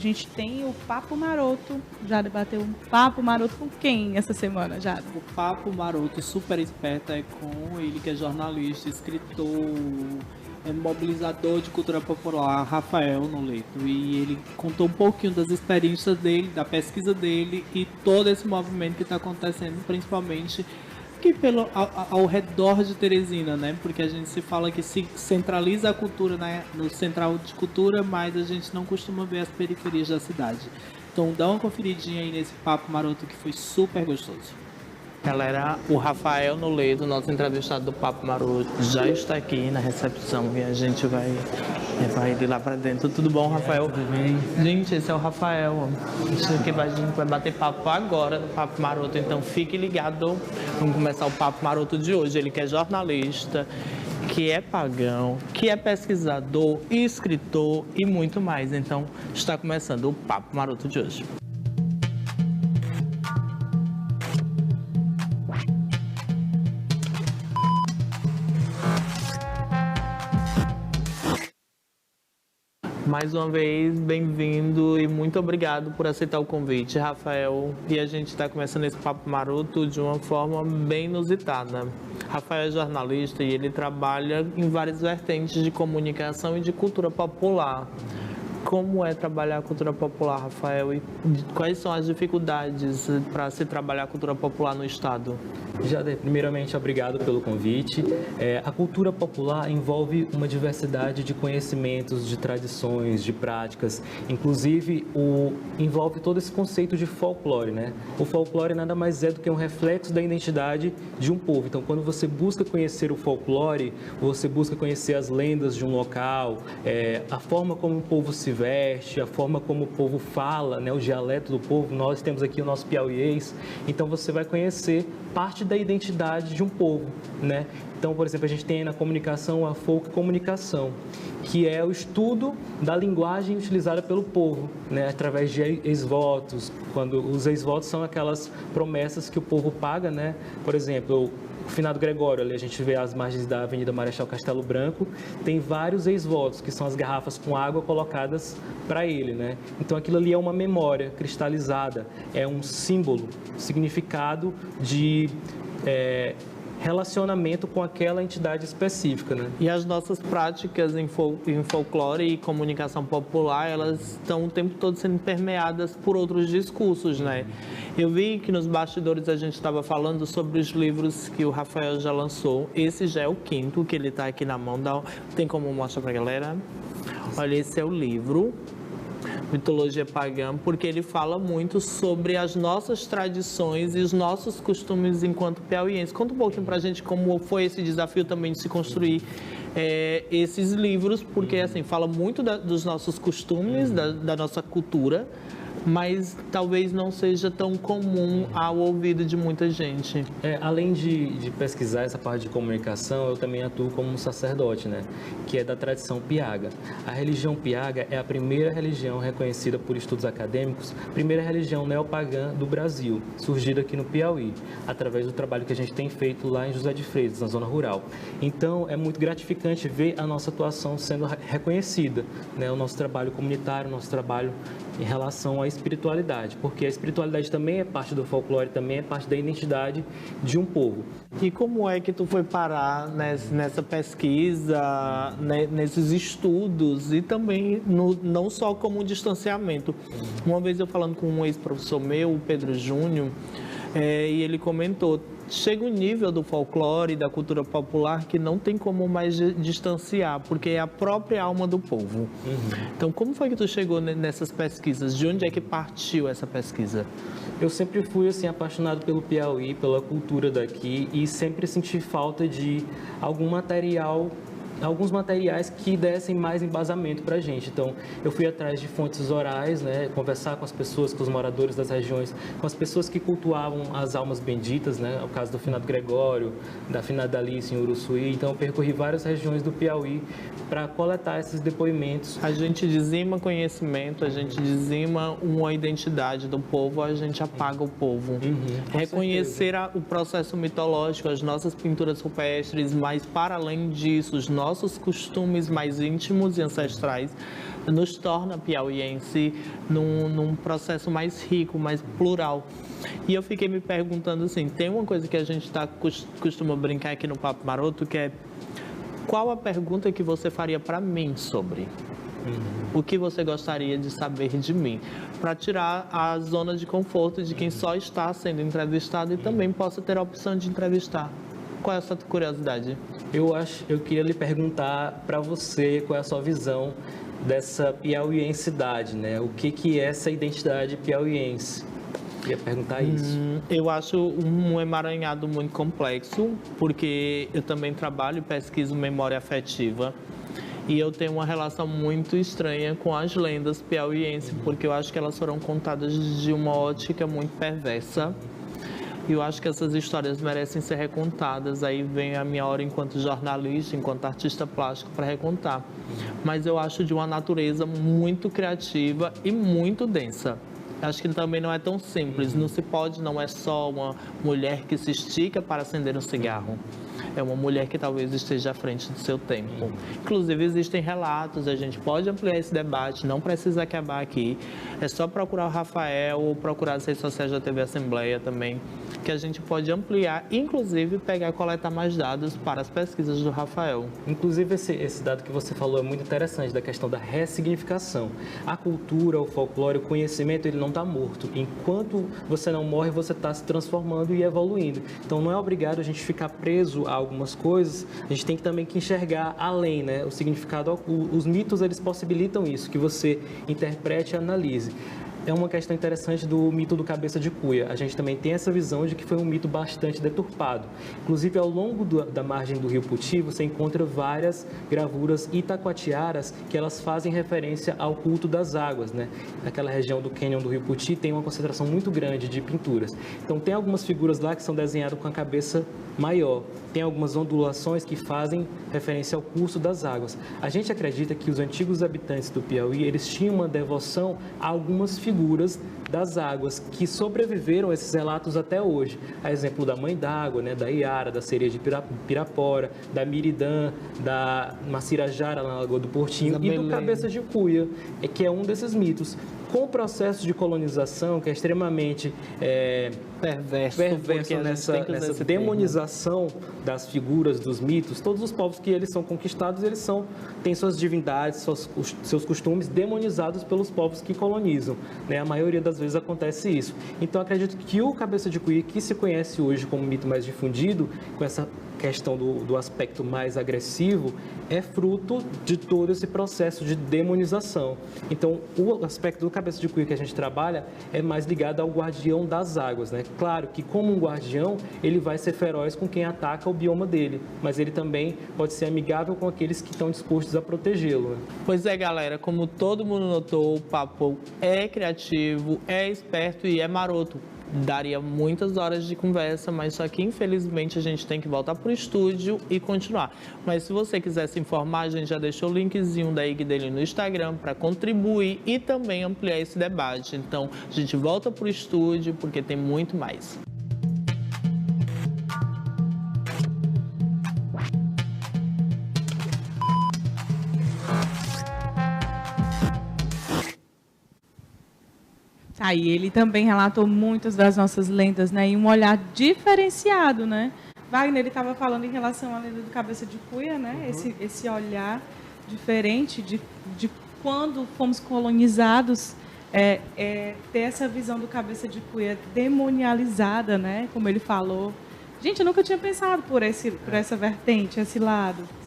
A gente tem o Papo Maroto. Já debateu um Papo Maroto com quem essa semana, Jada? O Papo Maroto super esperto é com ele, que é jornalista, escritor, mobilizador de cultura popular, Rafael Noleto. E ele contou um pouquinho das experiências dele, da pesquisa dele e todo esse movimento que está acontecendo, principalmente aqui ao redor de Teresina, né? Porque a gente se fala que se centraliza a cultura no Central de Cultura, mas a gente não costuma ver as periferias da cidade. Então dá uma conferidinha aí nesse Papo Maroto que foi super gostoso. Galera, o Rafael Noleto, nosso entrevistado do Papo Maroto, já está aqui na recepção e a gente vai levar ele lá pra dentro. Tudo bom, Rafael? Tudo bem? Gente, esse é o Rafael. A gente vai bater papo agora no Papo Maroto, então fique ligado. Vamos começar o Papo Maroto de hoje. Ele que é jornalista, que é pagão, que é pesquisador, escritor e muito mais. Então, está começando o Papo Maroto de hoje. Mais uma vez, bem-vindo e muito obrigado por aceitar o convite, Rafael. E a gente está começando esse Papo Maroto de uma forma bem inusitada. Rafael é jornalista e ele trabalha em várias vertentes de comunicação e de cultura popular. Como é trabalhar a cultura popular, Rafael? E quais são as dificuldades para se trabalhar a cultura popular no Estado? Jade, primeiramente, obrigado pelo convite. A cultura popular envolve uma diversidade de conhecimentos, de tradições, de práticas. Inclusive, envolve todo esse conceito de folclore, né? O folclore nada mais é do que um reflexo da identidade de um povo. Então, quando você busca conhecer o folclore, você busca conhecer as lendas de um local, a forma como o povo se veste, a forma como o povo fala, né? O dialeto do povo. Nós temos aqui o nosso piauiês. Então, você vai conhecer parte da identidade de um povo, né? Então, por exemplo, a gente tem na comunicação a folk comunicação, que é o estudo da linguagem utilizada pelo povo, né? Através de ex-votos. Quando os ex-votos são aquelas promessas que o povo paga, né? Por exemplo, o finado Gregório, ali a gente vê as margens da Avenida Marechal Castelo Branco, tem vários ex-votos, que são as garrafas com água colocadas para ele, né? Então aquilo ali é uma memória cristalizada, é um símbolo, significado de relacionamento com aquela entidade específica, né? E as nossas práticas em folclore e comunicação popular, elas estão o tempo todo sendo permeadas por outros discursos, né? Eu vi que nos bastidores a gente estava falando sobre os livros que o Rafael já lançou. Esse já é o quinto, que ele está aqui na mão. Tem como mostrar para a galera? Olha, esse é o livro, Mitologia Pagã, porque ele fala muito sobre as nossas tradições e os nossos costumes enquanto piauienses. Conta um pouquinho pra gente como foi esse desafio também de se construir esses livros, porque assim, fala muito dos nossos costumes, da nossa cultura, mas talvez não seja tão comum ao ouvido de muita gente. Além de pesquisar essa parte de comunicação, eu também atuo como um sacerdote, né? Que é da tradição Piaga. A religião Piaga é a primeira religião reconhecida por estudos acadêmicos, primeira religião neopagã do Brasil, surgida aqui no Piauí, através do trabalho que a gente tem feito lá em José de Freitas, na zona rural. Então, é muito gratificante ver a nossa atuação sendo reconhecida, né? O nosso trabalho comunitário, o nosso trabalho em relação à espiritualidade, porque a espiritualidade também é parte do folclore, também é parte da identidade de um povo. E como é que tu foi parar nessa pesquisa, nesses estudos e também não só como um distanciamento? Uma vez eu falando com um ex-professor meu, o Pedro Júnior, e ele comentou, chega um nível do folclore e da cultura popular que não tem como mais distanciar, porque é a própria alma do povo. Então, como foi que tu chegou nessas pesquisas? De onde é que partiu essa pesquisa? Eu sempre fui assim apaixonado pelo Piauí, pela cultura daqui e sempre senti falta de alguns materiais que dessem mais embasamento para a gente. Então, eu fui atrás de fontes orais, né, conversar com as pessoas, com os moradores das regiões, com as pessoas que cultuavam as almas benditas, né, o caso do finado Gregório, da finada Alice em Uruçuí. Então, eu percorri várias regiões do Piauí para coletar esses depoimentos. A gente dizima conhecimento, a gente dizima uma identidade do povo, a gente apaga o povo. Reconhecer o processo mitológico, as nossas pinturas rupestres, mas para além disso, os nossos costumes mais íntimos e ancestrais, nos torna piauiense num processo mais rico, mais plural. E eu fiquei me perguntando assim, tem uma coisa que a gente costuma brincar aqui no Papo Maroto, que é qual a pergunta que você faria para mim sobre? O que você gostaria de saber de mim? Para tirar a zona de conforto de quem só está sendo entrevistado e também possa ter a opção de entrevistar. Qual é a sua curiosidade? Eu queria lhe perguntar para você qual é a sua visão dessa piauiensidade, né? O que é essa identidade piauiense? Queria perguntar isso. Eu acho um emaranhado muito complexo, porque eu também trabalho e pesquiso memória afetiva. E eu tenho uma relação muito estranha com as lendas piauienses, porque eu acho que elas foram contadas de uma ótica muito perversa. E eu acho que essas histórias merecem ser recontadas. Aí vem a minha hora enquanto jornalista, enquanto artista plástico, para recontar. Mas eu acho de uma natureza muito criativa e muito densa. Acho que também não é tão simples. Não é só uma mulher que se estica para acender um cigarro. É uma mulher que talvez esteja à frente do seu tempo. Inclusive, existem relatos, a gente pode ampliar esse debate, não precisa acabar aqui. É só procurar o Rafael ou procurar as redes sociais da TV Assembleia também, que a gente pode ampliar, inclusive coletar mais dados para as pesquisas do Rafael. Inclusive, esse dado que você falou é muito interessante, da questão da ressignificação. A cultura, o folclore, o conhecimento, ele não está morto. Enquanto você não morre, você está se transformando e evoluindo. Então, não é obrigado a gente ficar preso a algumas coisas, a gente tem que também enxergar além, né? O significado, os mitos, eles possibilitam isso, que você interprete e analise. É uma questão interessante do mito do Cabeça de Cuia. A gente também tem essa visão de que foi um mito bastante deturpado. Inclusive, ao longo da margem do rio Puti, você encontra várias gravuras itacoatiaras que elas fazem referência ao culto das águas, né? Naquela região do cânion do rio Puti tem uma concentração muito grande de pinturas. Então, tem algumas figuras lá que são desenhadas com a cabeça maior. Tem algumas ondulações que fazem referência ao curso das águas. A gente acredita que os antigos habitantes do Piauí, eles tinham uma devoção a algumas figuras das águas que sobreviveram a esses relatos até hoje. A exemplo da Mãe d'Água, né, da Iara, da Sereia de Pirapora, da Miridã, da Macirajara, na Lagoa do Portinho, e do Cabeça de Cuia, que é um desses mitos. Com o processo de colonização, que é extremamente perverso nessa demonização das figuras, dos mitos, todos os povos que eles são conquistados, têm suas divindades, seus costumes demonizados pelos povos que colonizam, né? A maioria das vezes acontece isso. Então, acredito que o Cabeça de Cuia, que se conhece hoje como mito mais difundido, com essa questão do aspecto mais agressivo, é fruto de todo esse processo de demonização. Então, o aspecto do Cabeça de Cuia que a gente trabalha é mais ligado ao guardião das águas, né? Claro que, como um guardião, ele vai ser feroz com quem ataca o bioma dele, mas ele também pode ser amigável com aqueles que estão dispostos a protegê-lo, né? Pois é, galera, como todo mundo notou, o Papo é criativo, é esperto e é maroto. Daria muitas horas de conversa, mas só que infelizmente a gente tem que voltar para o estúdio e continuar. Mas se você quiser se informar, a gente já deixou o linkzinho da IG dele no Instagram para contribuir e também ampliar esse debate. Então a gente volta para o estúdio porque tem muito mais. Aí ele também relatou muitas das nossas lendas, né? E um olhar diferenciado, né? Wagner, ele estava falando em relação à lenda do Cabeça de Cuia, né? Esse olhar diferente de quando fomos colonizados, ter essa visão do Cabeça de Cuia demonializada, né? Como ele falou. Gente, eu nunca tinha pensado por essa vertente, esse lado.